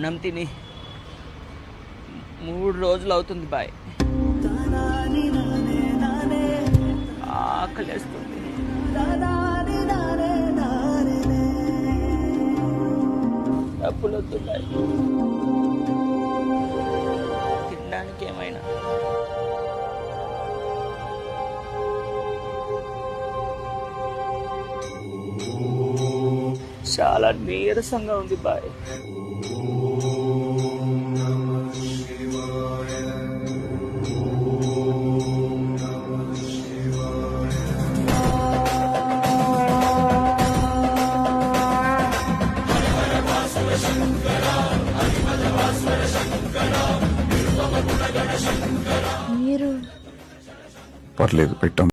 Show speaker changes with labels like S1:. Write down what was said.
S1: అన్నం తిని 3 రోజులు అవుతుంది బాయ్. ఆకలేస్తుంది. డబ్బులు వద్దు బాయ్, తినడానికి ఏమైనా. చాలా నీరసంగా ఉంది బాయ్.
S2: పర్లేదు, పెట్టాం.